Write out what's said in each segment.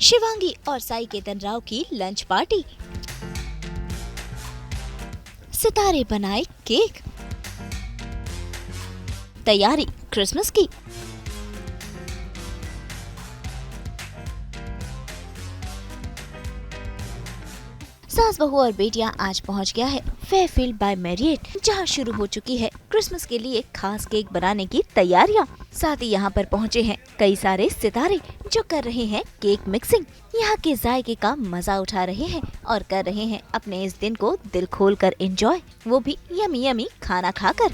शिवांगी और साई केतन राव की lunch party. सितारे बनाए केक। तैयारी क्रिसमस की। सास बहू और बेटियां आज पहुंच गया है फेयरफील्ड बाय मैरियट, जहां शुरू हो चुकी है क्रिसमस के लिए खास केक बनाने की तैयारियां। साथ ही यहां पर पहुंचे हैं कई सारे सितारे जो कर रहे हैं केक मिक्सिंग। यहां के जायके का मजा उठा रहे हैं और कर रहे हैं अपने इस दिन को दिल खोल कर एंजॉय, वो भी यमी यमी खाना खाकर।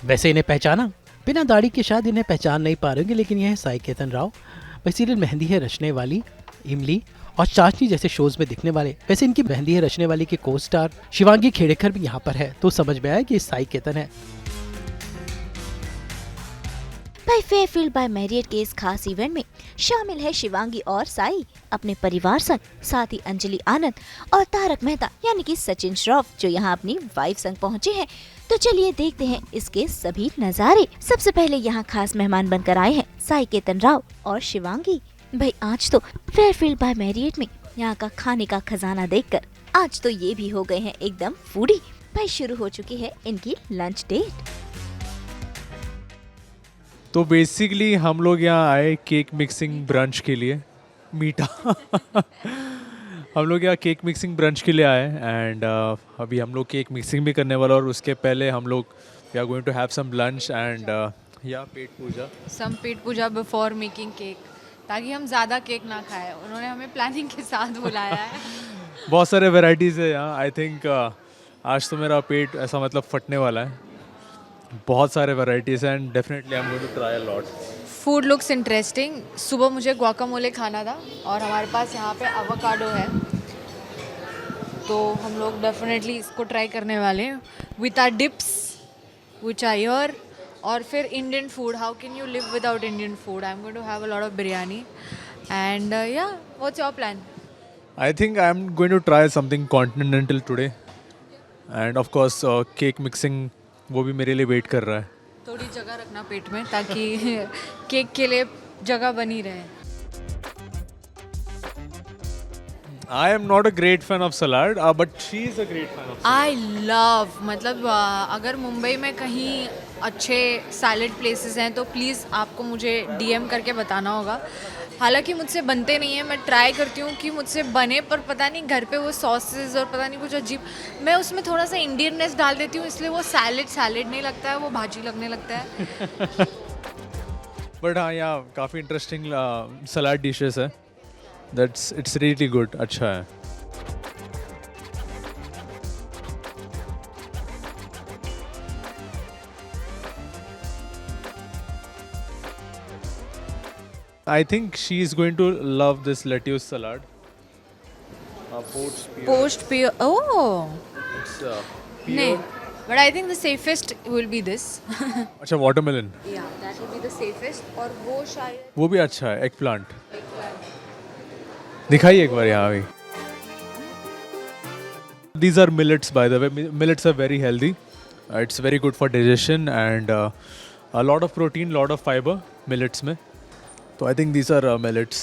वैसे इन्हें पहचाना? बिना दाढ़ी के शायद इन्हें पहचान नहीं पा रहे होंगे, लेकिन यह है साई केतन राव। वह सीरियल मेहंदी है रचने वाली, इमली और चाशनी जैसे शोज में दिखने वाले। वैसे इनकी मेहंदी है रचने वाली के को स्टार शिवांगी खेड़ेकर भी यहाँ पर है, तो समझ में आया कि साई केतन है। भाई फेयरफील्ड बाय मैरियट के इस खास इवेंट में शामिल है शिवांगी और साई अपने परिवार संग, साथ ही अंजलि आनंद और तारक मेहता यानी कि सचिन श्रॉफ जो यहाँ अपनी वाइफ संग पहुँचे हैं। तो चलिए देखते हैं इसके सभी नजारे। सबसे पहले यहाँ खास मेहमान बनकर आए हैं साई केतन राव और शिवांगी। भाई आज तो फेयरफील्ड बाय मैरियट में यहाँ का खाने का खजाना देखकर आज तो ये भी हो गए हैं एकदम फूडी। भाई शुरू हो चुकी है इनकी लंच डेट। तो बेसिकली हम लोग यहाँ आए केक मिक्सिंग ब्रंच के लिए, मीठा हम लोग यहाँ केक मिक्सिंग ब्रंच के लिए आए एंड अभी हम लोग केक मिक्सिंग भी करने वाला, और उसके पहले हम लोग we are going to have some lunch and या पेट पूजा बिफोर मेकिंग केक, ताकि हम ज़्यादा केक ना खाएं। उन्होंने हमें प्लानिंग के साथ बुलाया है। बहुत सारे वेराइटीज़ है यहाँ। आई थिंक आज तो मेरा पेट ऐसा मतलब फटने वाला है। बहुत सारे वेराइटीज़ हैं and definitely I am going to try a lot. Food looks interesting. सुबह मुझे गुआकामोले खाना था और हमारे पास यहाँ पे एवोकाडो है, तो हम लोग डेफिनेटली इसको ट्राई करने वाले हैं with our dips which are here. और फिर Indian food, how can you live without Indian food? I am going to have a lot of biryani and या what's your plan? I think I am going to try something continental today and of course cake mixing वो भी मेरे लिए wait कर रहा है। थोड़ी जगह रखना पेट में ताकि केक के लिए जगह बनी रहे। I am not a great fan of salad, but she is a great fan of salad. I love, मतलब अगर मुंबई में कहीं अच्छे सैलड प्लेसेस हैं तो प्लीज़ आपको मुझे डीएम करके बताना होगा। हालांकि मुझसे बनते नहीं हैं, मैं ट्राई करती हूँ कि मुझसे बने, पर पता नहीं घर पे वो सॉसेस और पता नहीं कुछ अजीब, मैं उसमें थोड़ा सा इंडियननेस डाल देती हूँ, इसलिए वो सैलड नहीं लगता है, वो भाजी लगने लगता है। बट हाँ, यहाँ काफ़ी इंटरेस्टिंग सलाद डिशेस है। इट्स रियली गुड, अच्छा है। I think she is going to love this lettuce salad. Poached pear, oh It's नहीं, but I think the safest will be this. अच्छा, वाटरमेलन या that will be the safest. और वो शायद वो भी अच्छा है। एग प्लांट दिखाइए एक बार यहाँ भी। These are millets, by the way. Millets are very healthy. It's very good for digestion and a lot of protein, lot of fiber millets में. So I think these are millets.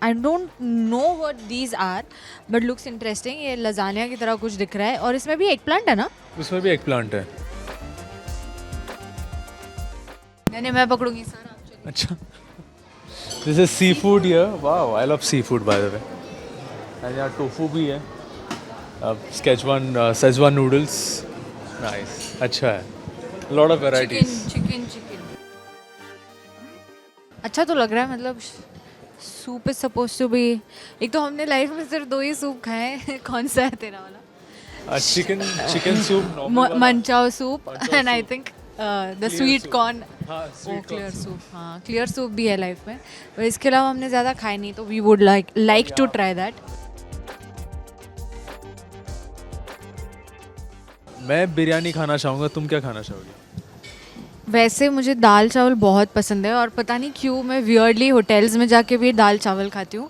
I don't know what these are but looks interesting. ये lasagna की तरह कुछ दिख रहा है और इसमें भी एग प्लांट है ना? उसमें भी एग प्लांट है। नहीं, मैं पकड़ूंगी सर, आप चलिए। अच्छा, this is sea food here. Wow, I love sea food by the way. And यहाँ टोफू भी है, सेजवान नूडल्स, नाइस, अच्छा है। Lot of varieties. चिकन अच्छा तो लग रहा है, मतलब soup is suppose to be. एक तो हमने लाइफ में सिर्फ 2 ही सूप खाए हैं। कौन सा है तेरा वाला? Chicken soup, manchow soup and I think the sweet corn. Clear soup, हाँ क्लियर सूप भी है लाइफ में, पर इसके अलावा हमने ज़्यादा खाए नहीं, तो we would like to try that. मैं बिरयानी खाना चाहूँगा, तुम क्या खाना चाहोगे? वैसे मुझे दाल चावल बहुत पसंद है और पता नहीं क्यों मैं वियर्डली होटल्स में जाके भी दाल चावल खाती हूँ,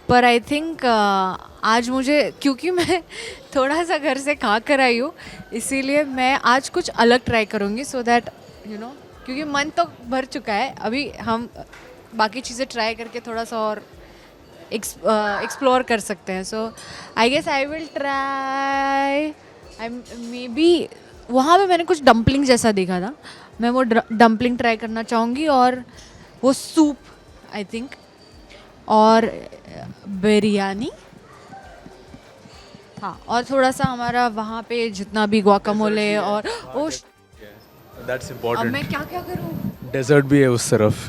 पर आई थिंक आज मुझे, क्योंकि मैं थोड़ा सा घर से खा कर आई हूँ, इसीलिए मैं आज कुछ अलग ट्राई करूँगी, सो दैट यू नो, क्योंकि मन तो भर चुका है, अभी हम बाकी चीज़ें ट्राई करके थोड़ा सा और एक्सप्लोर कर सकते हैं. So I guess I will try, I may be वहाँ पे मैंने कुछ डम्पलिंग जैसा देखा था, मैं वो डम्पलिंग ट्राई करना चाहूँगी, और वो सूप आई थिंक, और बिरयानी, हाँ, और थोड़ा सा हमारा वहाँ पे जितना भी गुआकामोले और ओ दैट्स अब इम्पोर्टेंट. मैं क्या क्या करूँ. डेजर्ट भी है उस तरफ.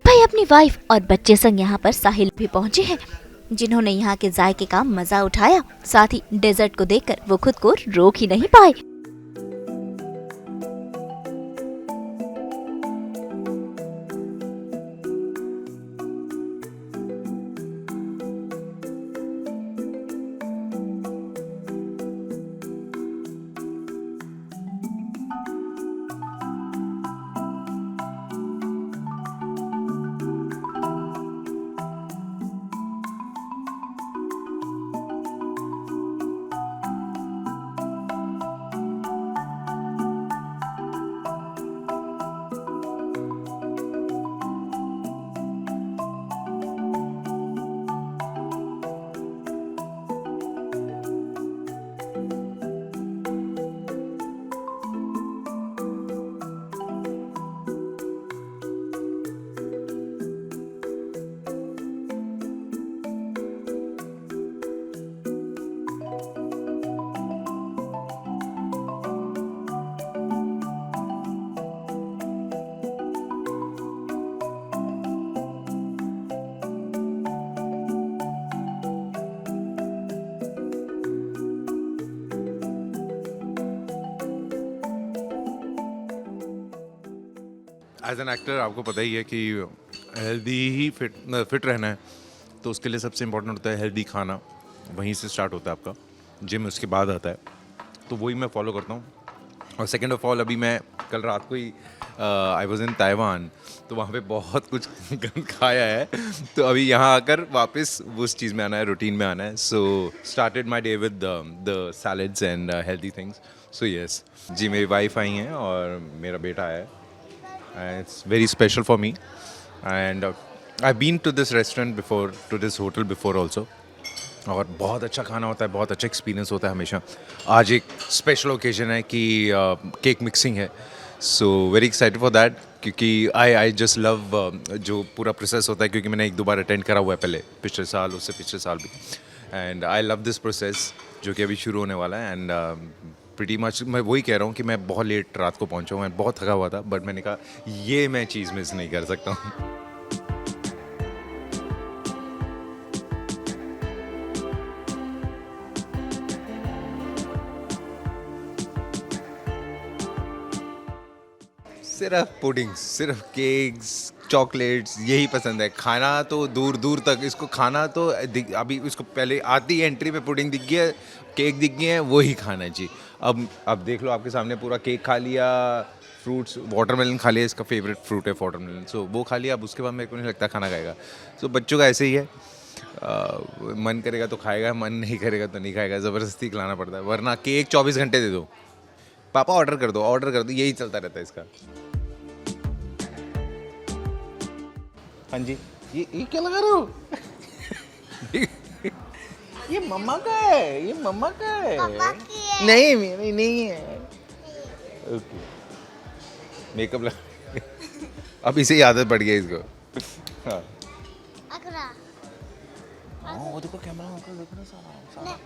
भाई अपनी वाइफ और बच्चे संग यहाँ पर साहिल भी पहुँचे हैं, जिन्होंने यहाँ के जायके का मजा उठाया, साथ ही डेजर्ट को देखकर वो खुद को रोक ही नहीं पाए. एज एन एक्टर आपको पता ही है कि हेल्दी ही फिट रहना है, तो उसके लिए सबसे इम्पोर्टेंट होता है हेल्दी खाना. वहीं से स्टार्ट होता है आपका, जिम उसके बाद आता है, तो वही मैं फॉलो करता हूँ. और सेकेंड ऑफ ऑल, अभी मैं कल रात को ही आई वॉज इन ताइवान, तो वहाँ पे बहुत कुछ खाया है, तो अभी यहाँ आकर वापस उस चीज़ में आना है, रूटीन में आना है. So started my day with the salads and healthy things. So yes जी, मेरी वाइफ आई हैं और मेरा बेटा आया है. It's very special for me. And I've been to this restaurant before, to this hotel before also. और बहुत अच्छा खाना होता है, बहुत अच्छा एक्सपीरियंस होता है हमेशा. आज एक स्पेशल ओकेजन है कि केक मिक्सिंग है, so very excited for that, क्योंकि आई जस्ट लव जो पूरा प्रोसेस होता है, क्योंकि मैंने 1-2 बार अटेंड करा हुआ है पहले, पिछले साल, उससे पिछले साल भी. And I love this process जो कि अभी शुरू होने वाला है. एंड प्रीटी मच मैं वही कह रहा हूँ कि मैं बहुत लेट रात को पहुँचा हूँ, मैं बहुत थका हुआ था, बट मैंने कहा ये मैं चीज़ मिस नहीं कर सकता हूँ. सिर्फ पुडिंग्स, सिर्फ केक्स, चॉकलेट्स, यही पसंद है. खाना तो दूर दूर तक, इसको खाना तो अभी इसको पहले आती एंट्री पे पुडिंग दिख गई है, केक दिख गए हैं, वही खाना जी. अब देख लो आपके सामने पूरा केक खा लिया, फ्रूट्स, वाटरमेलन खा लिया, इसका फेवरेट फ्रूट है वाटरमेलन, सो वो खा लिया. अब उसके बाद मेरे को नहीं लगता खाना खाएगा. सो बच्चों का ऐसे ही है, मन करेगा तो खाएगा, मन नहीं करेगा तो नहीं खाएगा, ज़बरदस्ती खिलाना पड़ता है. वरना केक 24 घंटे दे दो, पापा ऑर्डर कर दो, यही चलता रहता है इसका. हाँ जी, ये क्या लगा रहे हो? ये मम्मा का है, ये मम्मा का है. नहीं मेरी नहीं है. ओके, मेकअप लगा. अब इसे ही आदत पड़ गई इसको. हाँ, वो देखो कैमरा अंकल देख रहे हैं,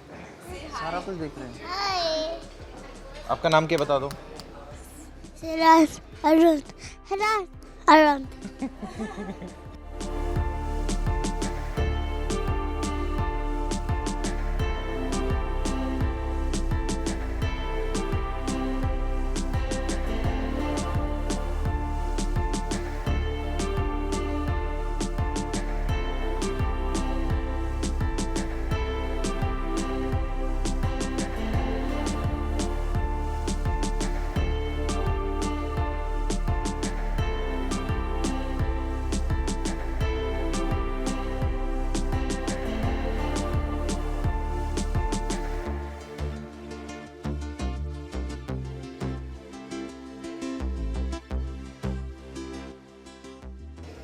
सारा कुछ देख रहे हैं. आपका नाम क्या बता दो? सिराज अरुण. अरुण.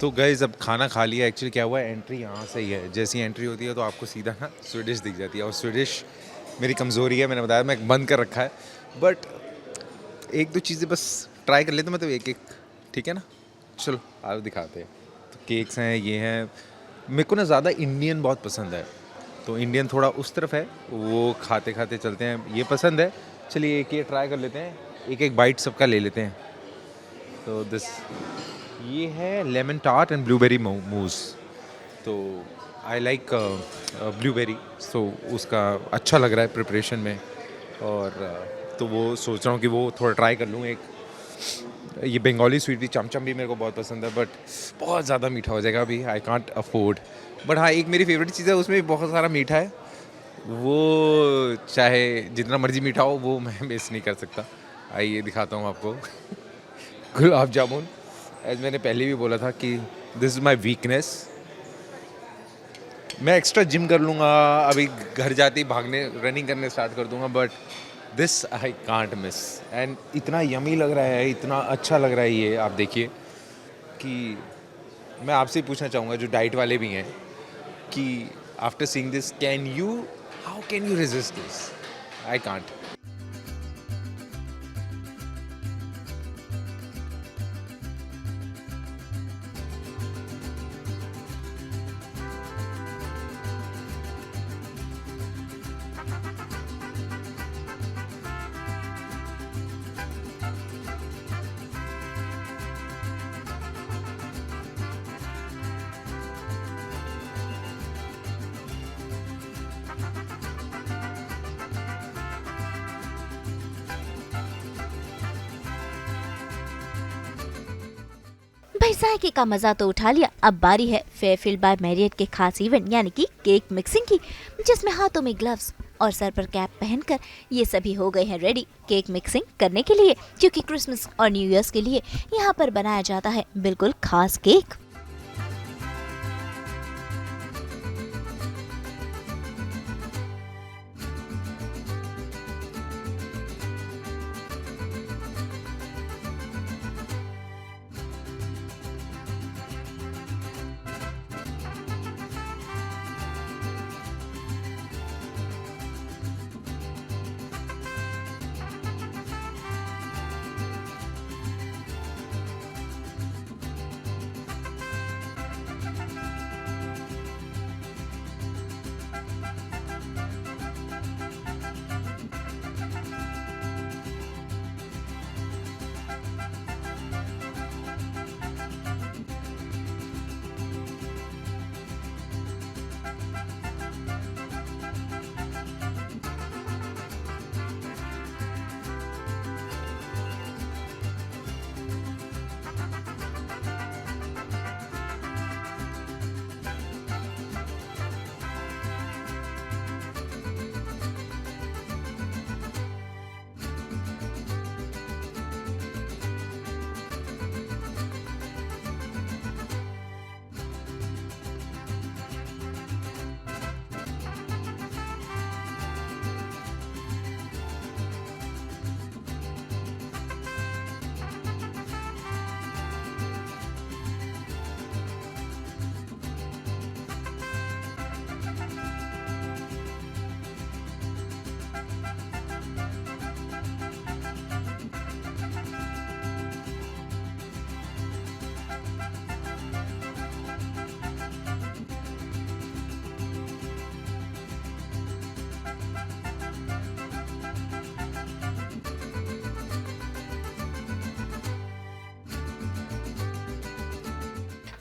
तो गाइस अब खाना खा लिया. एक्चुअली क्या हुआ है, एंट्री यहाँ से ही है. जैसी एंट्री होती है तो आपको सीधा ना स्वीडिश दिख जाती है, और स्वीडिश मेरी कमज़ोरी है, मैंने बताया, मैं बंद कर रखा है. बट 1-2 चीज़ें बस ट्राई कर लेते हैं, मतलब एक ठीक है ना. चलो आओ दिखाते हैं. तो केक्स हैं, ये हैं. मेरे को ना ज़्यादा इंडियन बहुत पसंद है, तो इंडियन थोड़ा उस तरफ है, वो खाते खाते चलते हैं. ये पसंद है, चलिए एक ये ट्राई कर लेते हैं, एक बाइट सबका ले लेते हैं. तो ये है लेमन टार्ट एंड ब्लूबेरी मूस. तो आई लाइक ब्लूबेरी, तो उसका अच्छा लग रहा है प्रिपरेशन में. और तो वो सोच रहा हूँ कि वो थोड़ा ट्राई कर लूँ. ये बंगाली स्वीट चमचम भी मेरे को बहुत पसंद है, बट बहुत ज़्यादा मीठा हो जाएगा, अभी आई कांट अफोर्ड. बट हाँ, एक मेरी फेवरेट चीज़ है, उसमें भी बहुत सारा मीठा है, वो चाहे जितना मर्जी मीठा हो, वो मैं मिस नहीं कर सकता. आइए दिखाता हूँ आपको. गुलाब जामुन, एज मैंने पहले भी बोला था कि दिस इज़ माई वीकनेस. मैं एक्स्ट्रा जिम कर लूँगा, अभी घर जाते ही भागने रनिंग करने स्टार्ट कर दूँगा, but this I can't miss. And इतना यमी लग रहा है, इतना अच्छा लग रहा है ये. आप देखिए कि मैं आपसे ही पूछना चाहूँगा, जो डाइट वाले भी हैं, कि after seeing this how can you resist this? I can't. भाई जायके का मजा तो उठा लिया, अब बारी है फेयरफील्ड बाय मैरियट के खास इवेंट यानी कि केक मिक्सिंग की, जिसमें हाथों में ग्लव्स और सर पर कैप पहनकर ये सभी हो गए हैं रेडी केक मिक्सिंग करने के लिए, क्योंकि क्रिसमस और न्यू ईयर्स के लिए यहाँ पर बनाया जाता है बिल्कुल खास केक.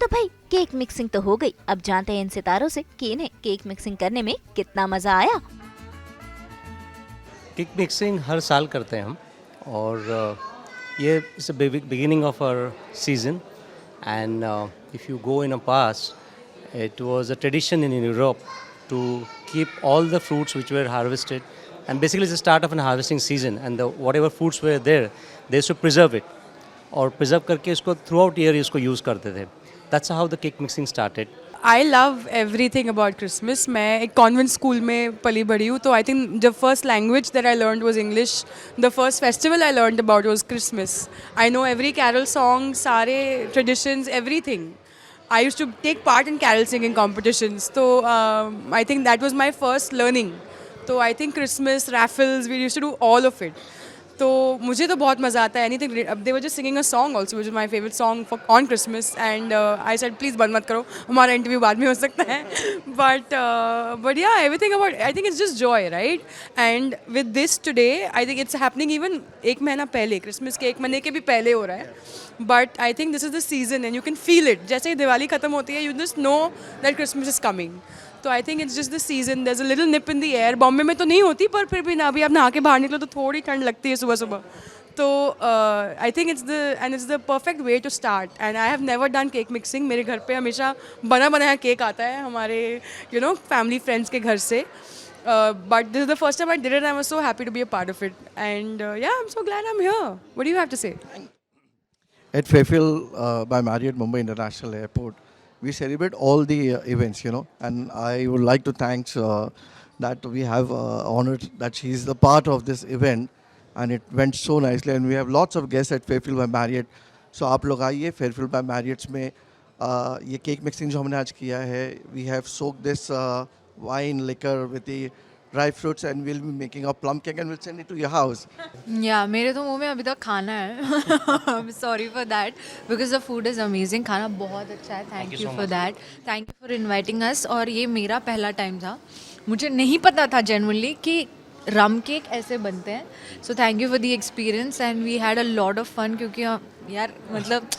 तो भाई केक मिक्सिंग तो हो गई, अब जानते हैं इन सितारों से कि इन्हें केक मिक्सिंग करने में कितना मजा आया। केक मिक्सिंग हर साल करते हैं हम, और ये it's beginning of our season, and if you go in a past it was a tradition in Europe to keep all the fruits which were harvested, and basically it's the start of an harvesting season, and whatever fruits were there they used to preserve it, और preserve करके इसको throughout year इसको use करते थे. That's how the cake mixing started. I love everything about Christmas. मैं एक convent school में पली बड़ी हूँ, तो I think the first language that I learned was English. The first festival I learned about was Christmas. I know every carol song, सारे traditions, everything. I used to take part in carol singing competitions. So I think that was my first learning. So I think Christmas, raffles, we used to do all of it. तो मुझे तो बहुत मज़ा आता है. Anything, they were just singing a song also which is my favourite song for on Christmas, and I said please बंद मत करो, हमारा इंटरव्यू बाद में हो सकता है. बट या everything about, I think it's just Joy, right. And with this today I think it's happening even एक महीना पहले, क्रिसमस के एक महीने के भी पहले हो रहा है. But I think this is the season and you can feel it. जैसे ही दिवाली खत्म होती है, you just know that Christmas is coming. तो I think it's just the season. There is a little nip in the air. Bombay में तो नहीं होती, पर फिर भी ना, अभी आप नहा के बाहर निकलो तो थोड़ी ठंड लगती है सुबह सुबह. तो I think it's the perfect way to start. And I have never done cake mixing. मेरे घर पे हमेशा बना बनाया केक आता है हमारे फैमिली फ्रेंड्स के घर से. But this is the first time I did it, and I was so happy to be a part of it. And yeah, I'm so glad I'm here. What do you have to say? At Fairfield by Marriott Mumbai International Airport, we celebrate all the events, and I would like to thank that we have honored that she is the part of this event, and it went so nicely, and we have lots of guests at Fairfield by Marriott. So आप लोग आइए Fairfield by Marriott में. ये cake mixing जो हमने आज किया है, we have soaked this wine liquor with the dry fruits, and we'll be making a plum cake and we'll send it to your house. या मेरे तो मुंह में अभी तक खाना है. Sorry for that, because the food is amazing. खाना बहुत अच्छा है. Thank you for that. Thank you for inviting अस. और ये मेरा पहला टाइम था. मुझे नहीं पता था जेन्युइनली कि रम केक ऐसे बनते हैं. So thank you for the experience, and we had a lot of fun. क्योंकि यार मतलब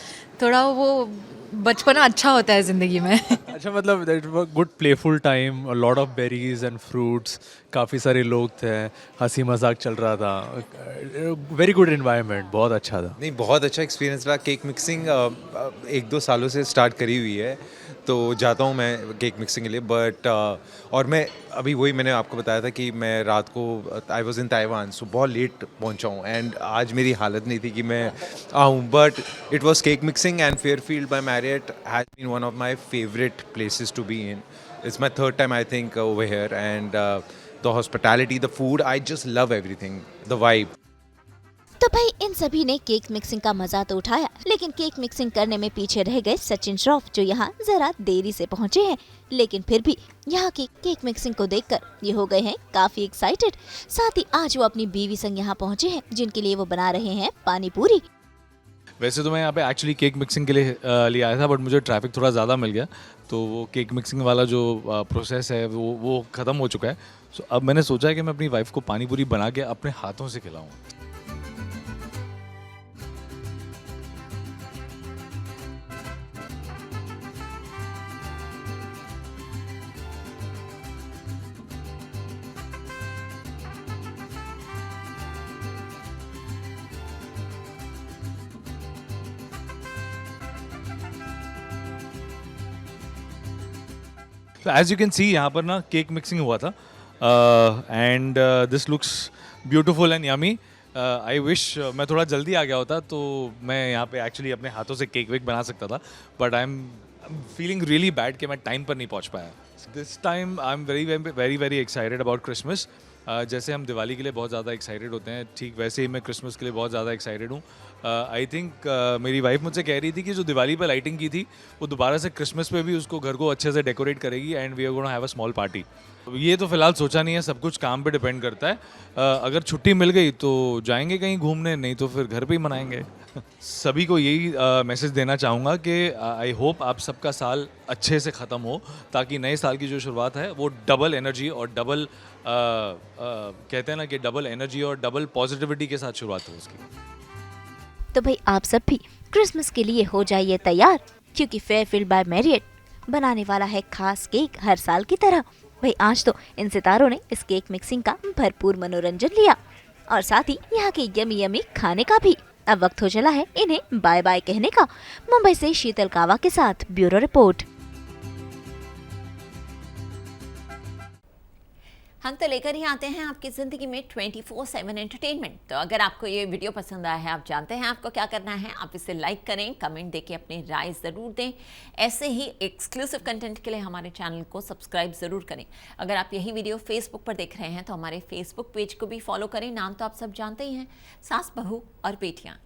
थोड़ा वो बचपना अच्छा होता है ज़िंदगी में. अच्छा, मतलब that was good playful time, a lot of berries and fruits, काफ़ी सारे लोग थे, हंसी मजाक चल रहा था. वेरी गुड एनवायरनमेंट, बहुत अच्छा था. नहीं, बहुत अच्छा एक्सपीरियंस रहा. केक मिक्सिंग 1-2 सालों से स्टार्ट करी हुई है, तो जाता हूँ मैं केक मिक्सिंग के लिए. बट और मैं अभी वही मैंने आपको बताया था कि मैं रात को आई वॉज इन ताइवान, सो बहुत लेट पहुँचा हूँ, एंड आज मेरी हालत नहीं थी कि मैं आऊँ. But it was cake mixing, and Fairfield by Marriott has been one of my favourite places to be in. It's my third time, I think, over here, and the hospitality, the food, I just love everything, the vibe. तो भाई इन सभी ने cake mixing का मजा तो उठाया, लेकिन cake mixing करने में पीछे रह गए सचिन श्रॉफ, जो यहाँ जरा देरी से पहुँचे हैं. लेकिन फिर भी यहाँ की केक मिक्सिंग को देखकर ये हो गए हैं काफी एक्साइटेड. साथ ही आज वो अपनी बीवी संग यहाँ पहुँचे हैं, जिनके लिए वो बना रहे हैं पानी पूरी. वैसे तो मैं यहाँ पे एक्चुअली केक मिक्सिंग के लिए आया था, बट मुझे ट्रैफिक थोड़ा ज़्यादा मिल गया, तो वो केक मिक्सिंग वाला जो प्रोसेस है वो ख़त्म हो चुका है. सो अब मैंने सोचा है कि मैं अपनी वाइफ को पानी पूरी बना के अपने हाथों से खिलाऊँ. तो एज यू कैन सी यहाँ पर ना केक मिक्सिंग हुआ था, and this looks beautiful and yummy. I wish मैं थोड़ा जल्दी आ गया होता तो मैं यहाँ पे एक्चुअली अपने हाथों से केक वेक बना सकता था, but I am feeling really bad कि मैं टाइम पर नहीं पहुँच पाया. This time I am very very excited about Christmas. जैसे हम दिवाली के लिए बहुत ज़्यादा एक्साइटेड होते हैं, ठीक वैसे ही मैं क्रिसमस के लिए बहुत ज़्यादा एक्साइटेड हूँ. आई थिंक मेरी वाइफ मुझसे कह रही थी कि जो दिवाली पे लाइटिंग की थी वो दोबारा से क्रिसमस पे भी उसको घर को अच्छे से डेकोरेट करेगी, and we are gonna have a small party. ये तो फिलहाल सोचा नहीं है, सब कुछ काम पे डिपेंड करता है. अगर छुट्टी मिल गई तो जाएंगे कहीं घूमने, नहीं तो फिर घर पे ही मनाएंगे. सभी को यही मैसेज देना चाहूँगा कि आई होप आप सबका साल अच्छे से ख़त्म हो, ताकि नए साल की जो शुरुआत है वो डबल एनर्जी और डबल कहते हैं ना कि डबल एनर्जी और डबल पॉजिटिविटी के साथ शुरुआत हो उसकी. तो भाई आप सब भी क्रिसमस के लिए हो जाइए तैयार. क्योंकि फेयरफील्ड बाय मैरियट बनाने वाला है खास केक हर साल की तरह। भाई आज तो इन सितारों ने इस केक मिक्सिंग का भरपूर मनोरंजन लिया और साथ ही यहाँ के यमी यमी खाने का भी। अब वक्त हो चला है इन्हें बाय बाय कहने का। मुंबई से शीतल कावा के साथ ब्यूरो रिपोर्ट। हम तो लेकर ही आते हैं आपकी ज़िंदगी में 24/7 एंटरटेनमेंट। तो अगर आपको ये वीडियो पसंद आया है, आप जानते हैं आपको क्या करना है, आप इसे लाइक करें, कमेंट देके अपनी राय ज़रूर दें। ऐसे ही एक्सक्लूसिव कंटेंट के लिए हमारे चैनल को सब्सक्राइब ज़रूर करें। अगर आप यही वीडियो फेसबुक पर देख रहे हैं तो हमारे फेसबुक पेज को भी फॉलो करें। नाम तो आप सब जानते ही हैं, सास बहू और बेटियाँ।